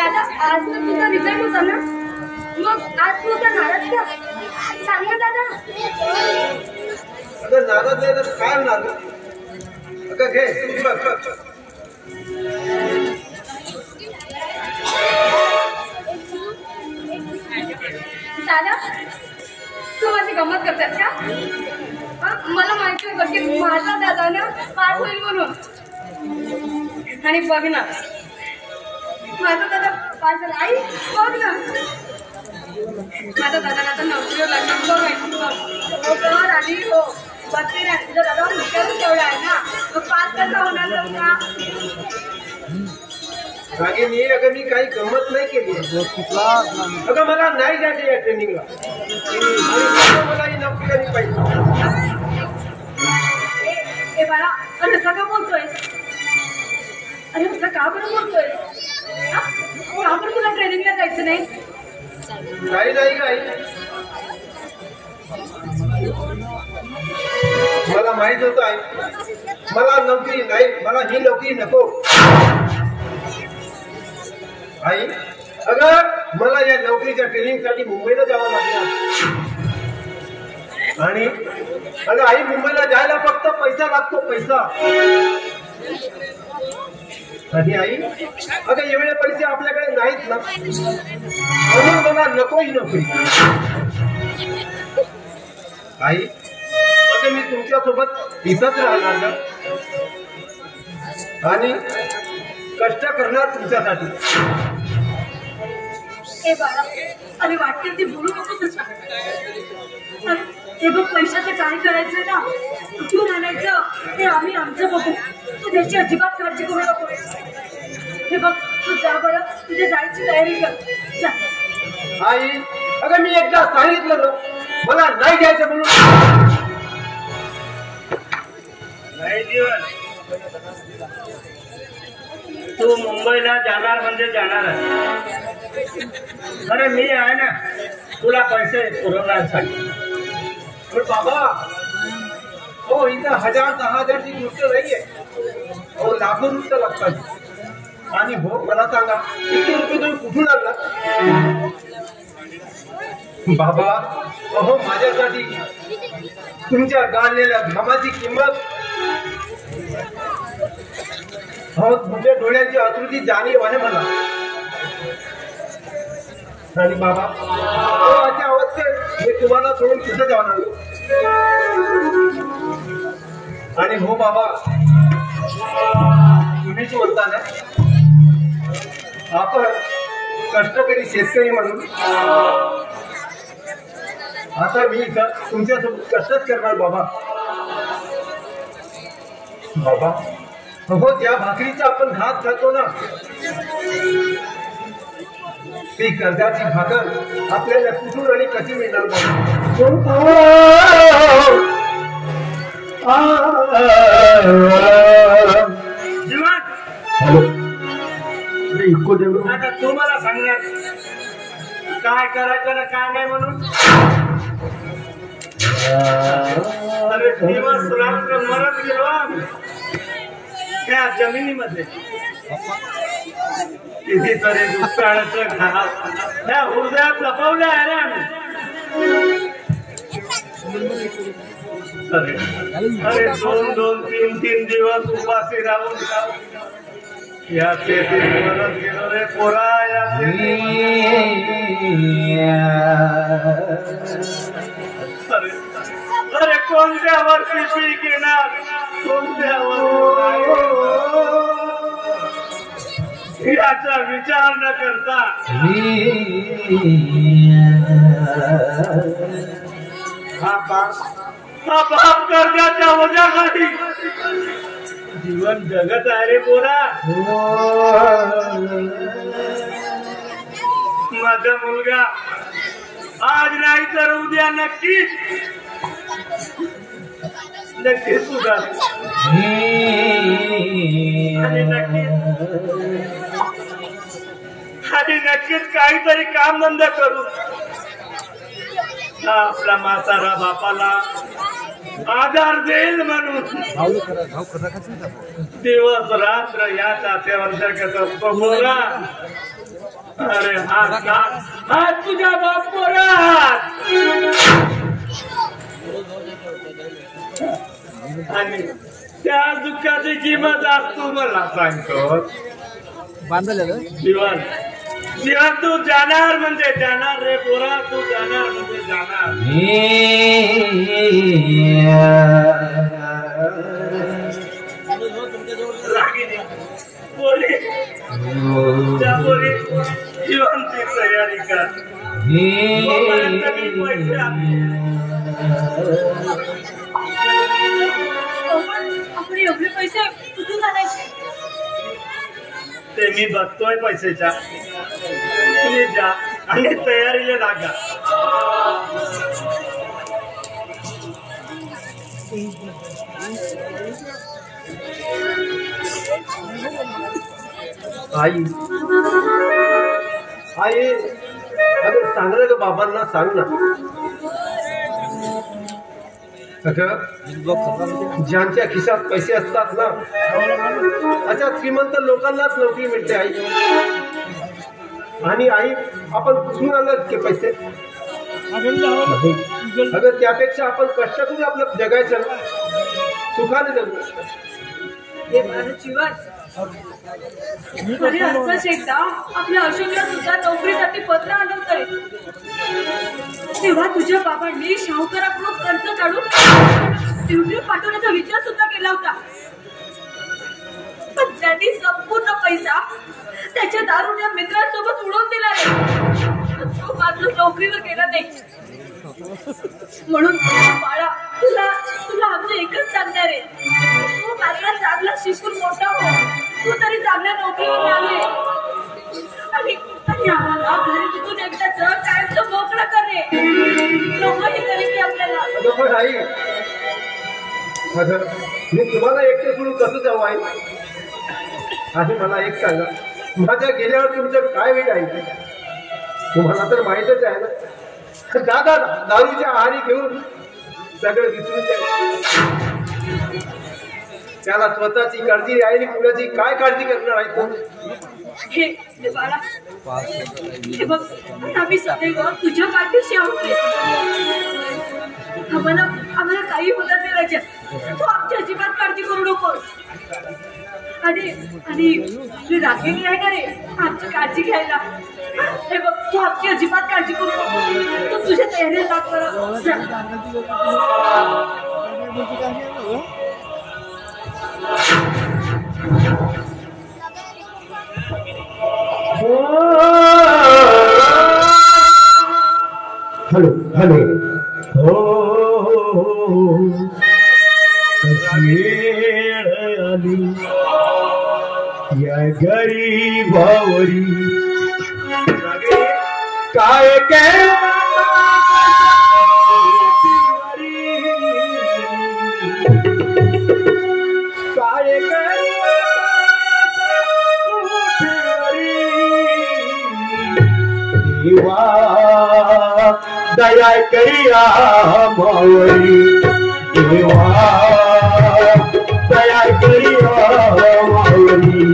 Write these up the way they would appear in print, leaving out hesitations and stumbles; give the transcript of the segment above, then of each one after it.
दादा आज तर तुझा रिझल्ट होता ना, मग आज तू तर नाराज का? सांग ना दादा. अगं नाराज आहे तर काय होणार? अगं घे बघ. दादा तू माझी गंमत करतात का? मला माहिती होतं की माझा दादा ना पास होईल म्हणून. आणि बघ ना माझा दादा पास झाला. आई बघ ना माझा दादा आता नोकरीवर लागला. बघ आली हो बघते ना तुझा दादा हुशारच तेवढा आहे ना, मग पास कसा होणार का? रागिनी अगं मी काही गंमत नाही केली. अगं मला नाही जायचं या ट्रेनिंगला. मला ही नोकरी आली पाहिजे. ए बाळा अरे सगळं बोलतोय. अरे म्हटलं का बरं बोलतोय? का बरं तुला ट्रेनिंगला जायचं नाही? काही नाही काही. मला माहित होत आहे मला नोकरी नाही, मला ही नोकरी नको. आई अगं मला या नोकरीच्या ट्रेनिंगसाठी मुंबईला जावं लागलं. आणि अगं आई मुंबईला जायला फक्त पैसा लागतो, पैसा. आणि आई अगं एवढे पैसे आपल्याकडे नाहीत ना, म्हणून मला नको ही नोकरी. आई अगं मी तुमच्यासोबत इथंच राहणार ना आणि कष्ट करणार तुमच्यासाठी. ए बाळा अरे वाटते ते बोलू नकोस. हे बघ पैशाचं काय करायचं ना, कुठून आणायचं ते आम्ही आमचं बघू. तू त्याची अजिबात काळजी करू नको. हे बघ तू जा बरं, तुझ्या जायची तयारी कर जा. आई अगं मी एकदा सांगितलं ना मला नाही जायचं म्हणून. नाही जीवन तू मुंबईला जाणार म्हणजे जाणार आहे. अरे मी आहे ना तुला पैसे पुरवण्यासाठी. पण बाबा हो इथं 1000-10,000ची गोष्ट नाहीये. हो लाखो रुपये लागतात. आणि हो मला सांगा इतके रुपये तुम्ही कुठून आणला? बाबा अहो माझ्यासाठी तुमच्या गाळलेल्या घामाची किंमत, हो तुमच्या डोळ्यांची आकृती जाणीव आहे मला. आणि बाबा माझ्या अवस्थेत मी तुम्हाला सोडून कुठे जाणार? आणि हो बाबा तुम्हीच म्हणता ना आपण कष्टकरी शेतकरी म्हणून. आता मी इथं तुमच्यासोबत कष्टच करणार बाबा. बाबा हो ज्या भाकरीचा आपण घास खातो ना ती कर्जाची भाकर आपल्याला कुठून आणि कशी मिळणार बाबा? आता तू मला सांगणार काय करायचं ना काय नाही म्हणून. अरे दिवस रात्र मरत गेलो त्या जमिनीमध्ये. कितीतरी दुष्काळाचं घास त्या हृदयात लपवलं आहे रे आम्ही. अरे 2-2, 3-3 दिवस उपाशी राहून या शेतीत मरत गेलो रे पोरा. अरे कोणत्या वर्षी पीक येणार, कोणत्या वर्षी याचा विचार न करता हा बाप कर्जाच्या ओझ्याखाली जीवन जगत आहे रे पोरा. माझा मुलगा आज नाही तर उद्या नक्कीच सुधार. आणि नक्कीच काहीतरी काम बंद करू. आपला म्हातारा बापाला आधार देईल म्हणून दिवस रात्र या तात्यावर जगत असतो. अरे हा तुझ्या बाप पोरात आणि त्या दुःखाची किंमत आज तू मला सांगतो दिवान दिवान तू जाणार म्हणजे जाणार रे पोरा तू जाणार म्हणजे जाणार बोली त्या बोली जीवनची तयारी कर पैसे आपण एवढे पैसे कुठून आणायचे ते मी बघतोय पैशाच्या तुम्ही जा आणि तयारीला लागा आई आई अगं सांग ना ग बाबांना सांग ना अगं ज्यांच्या खिशात पैसे असतात ना अशा श्रीमंत लोकांनाच नोकरी मिळते आई आणि आई आपण कुठून आणत की पैसे अगं त्यापेक्षा आपण कष्ट करून आपलं जगायचं सुखाने जगू हे माझं जीवन अरे असंच एकदा आपल्या अशोकला सुद्धा नोकरीसाठी पत्र आलं होतं तेव्हा तुझ्या बाबांनी शाहूकाराकडून कर्ज काढून दिल्लीला पाठवण्याचा विचार सुद्धा केला होता पण त्यांनी संपूर्ण पैसा त्याच्या दारूच्या मित्रांसोबत उडवून दिला रे तो मात्र नोकरीवर गेला नाही म्हणून बाळा तुला तुला आमचं एकच सांगणार आहे तू मात्र चांगला शिकून मोठा हो तू तरी चांगल्या नोकरीवर लागले आणि आम्हाला घरी तिथून एकदा जग कायमचं मोकळं करे नोकरी करी की आपल्याला पण आई मी तुम्हाला एकटे सोडून कसं जाऊ आहे आणि मला एक सांगा माझ्या गेल्यावर तुमचं काय वेळ आहे तुम्हाला तर माहितच आहे ना दादा दारूच्या आहारी घेऊन सगळं विसरून जाईल त्याला स्वतःची काळजी आहे आणि कुणाची काय काळजी करणार आहे तो हे बाळा हे बघ आम्ही सदैव तुझ्या पाठीशी आहोत आम्हाला काही होत नाही राजा तू आमची अजिबात काळजी करू नकोस आणि रागिणी आहे का रे आमची काळजी घ्यायला हे बघ तू आमची अजिबात काळजी करू नको तू तुझ्या तयारीला लाग हॅलो हॅलो हो आली या गरीबावरी काय काय दया करिया मावरी देवा दया करिया मावरी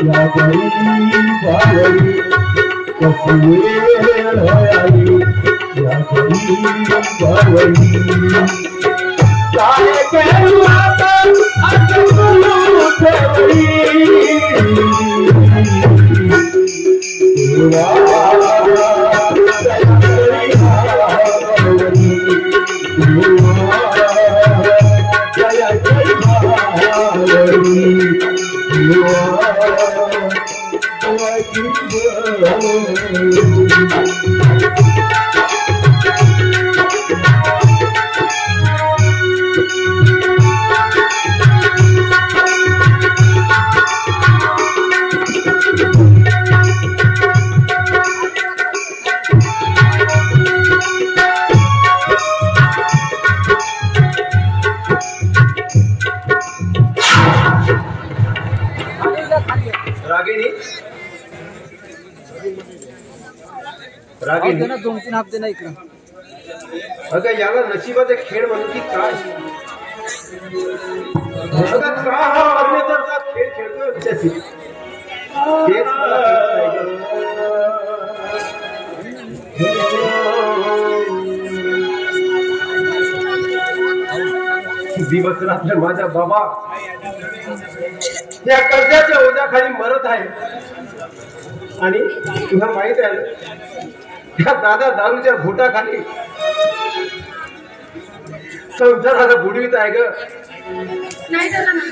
या गरीबावरी कसूर आली या गरीबावरी काय करू आता रागिणी 2-3 हप्ते नाही इकडं अगं याला नशिबाचे खेळ म्हणून की काय अगं का हा अज्ञाताचा नशीब तेच मला कळत नाही गं. दिवस रात्र माझ्या बाबा त्या कर्जाच्या ओझ्याखाली मरत आहे. आणि तुला माहित आहे त्या दादा दारूच्या घोटाखाली संसाराला बुडवीत आहे ग. नाही दादा नाही.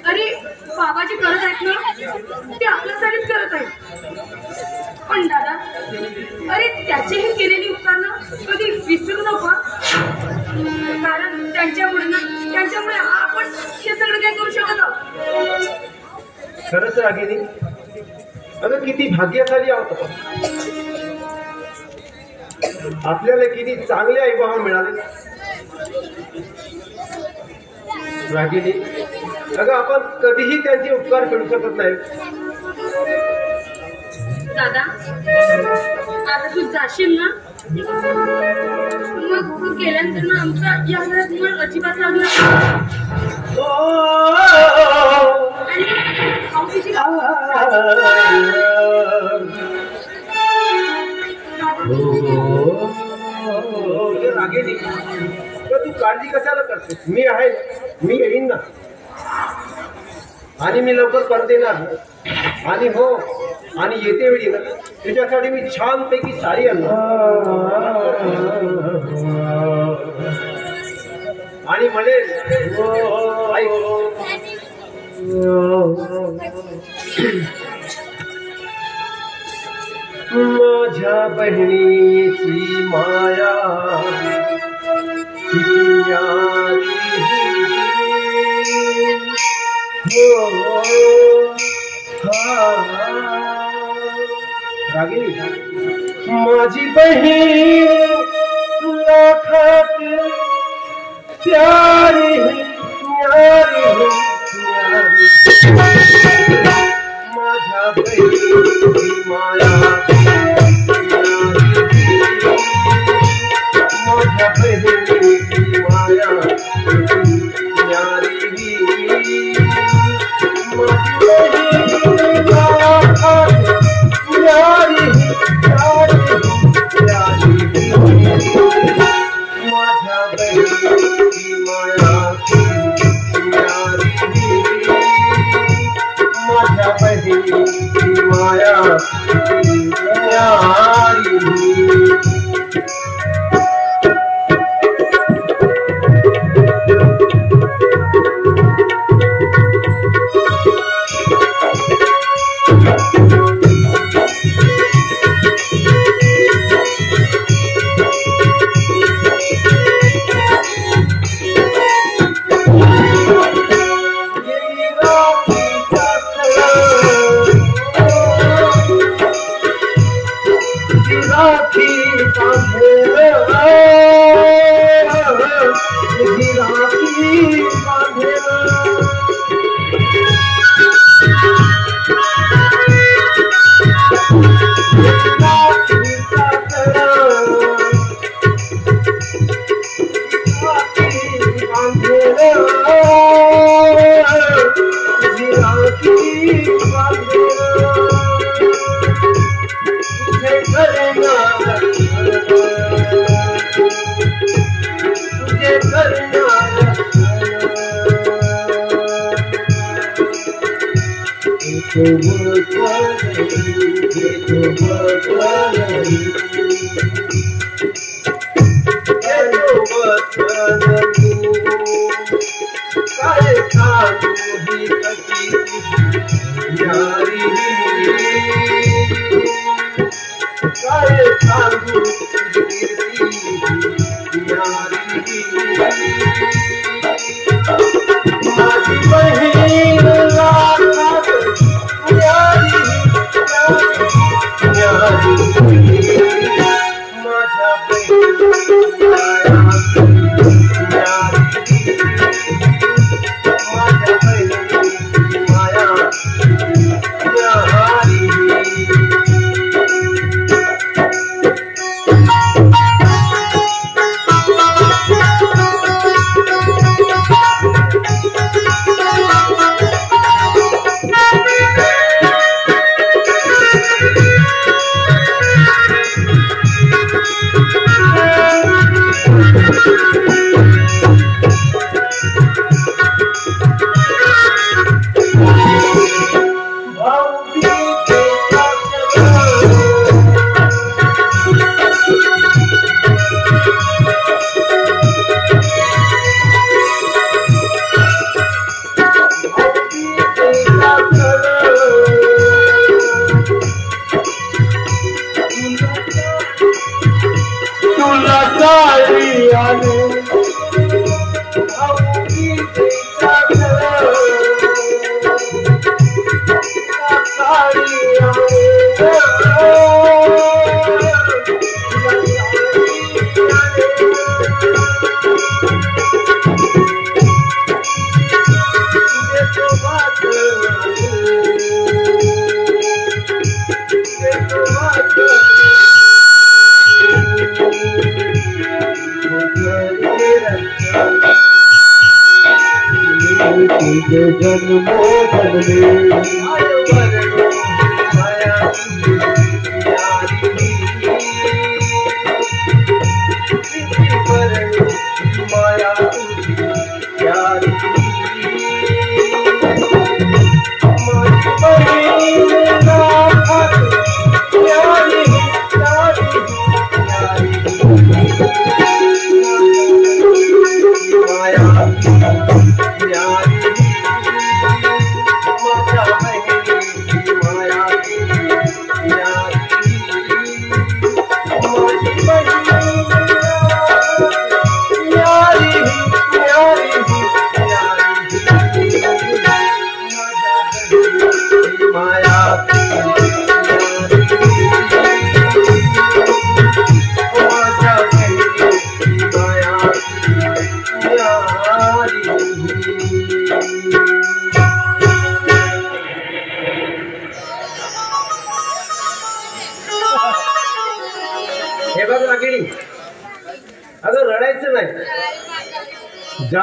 अरे बाबाजी करत आहेत ना ते आपल्यासाठीच करत आहेत. पण दादा अरे त्याचे हे केलेली उपकार ना कधी विसरू नका. कारण त्यांच्यामुळे आपण हे सगळं काय करू शकत आहोत. खरंच रागिनी अगं किती भाग्यशाली आहोत आपण. आपल्याला किती चांगले आई बाबा मिळाले. रागिनी अगं आपण कधीही त्यांचे उपकार फेडू शकत नाही. दादा आता तू जाशील ना मग तू गेल्यानंतर ना आमच्या या घरात मन अजिबात लागणार. रागिनी तू काळजी कशाला करतेस. मी आहे मी येईन ना आणि मी लवकर परत येणार. आणि हो आणि येते वेळी ना तुझ्यासाठी मी छानपैकी साडी आणणार आणि म्हणेल माझ्या बहिणीची माया रागिनी माझी बहीण लाखात प्यारी प्यारी माझ्या बहिणीची माया माझ्या बहिणीची माया प्यारी माया जन्मो जन्मे माया माया हे बघ रागिणी, अगं रडायचं नाही. जा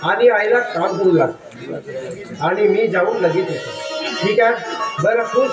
आणि आईला काम करू लाग आणि मी जाऊन लगेच येतो. ठीक आहे? बरं खुश.